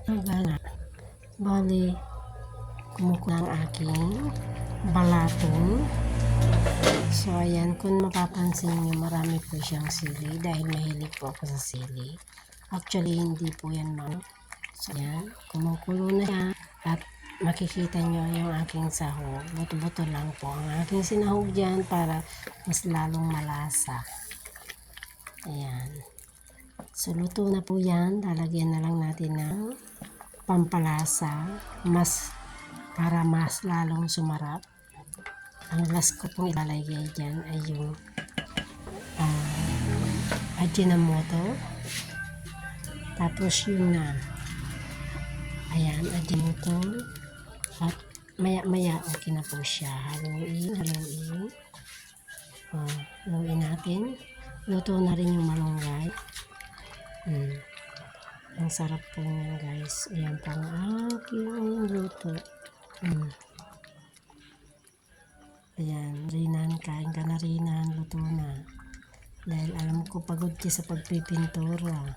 Gana. Bali, kumukuha ang aking balatong. So, ayan, kung mapapansin nyo, marami po siyang sili dahil mahilig po ako sa sili. Actually, hindi po yan So, ayan, kumukulo na siya at makikita nyo yung aking sahog. Buto-buto lang po ang aking sinahog dyan para mas lalong malasa. Ayan. So, luto na po yan. Lalagyan na lang natin ng pampalasa para mas lalong sumarap. Ang last ko pong ilalagay dyan ay yung Ajinomoto. Tapos yung ayan, Ajinomoto. At maya-maya okay na po siya. Haluin. Haluin natin. Luto na rin yung malunggay. Ang sarap po niyan, guys. Ayan po ang aking luto. Ayan, Rinan, kain ka na Rinan. Luto na. Dahil alam ko pagod ka sa pagpipintura.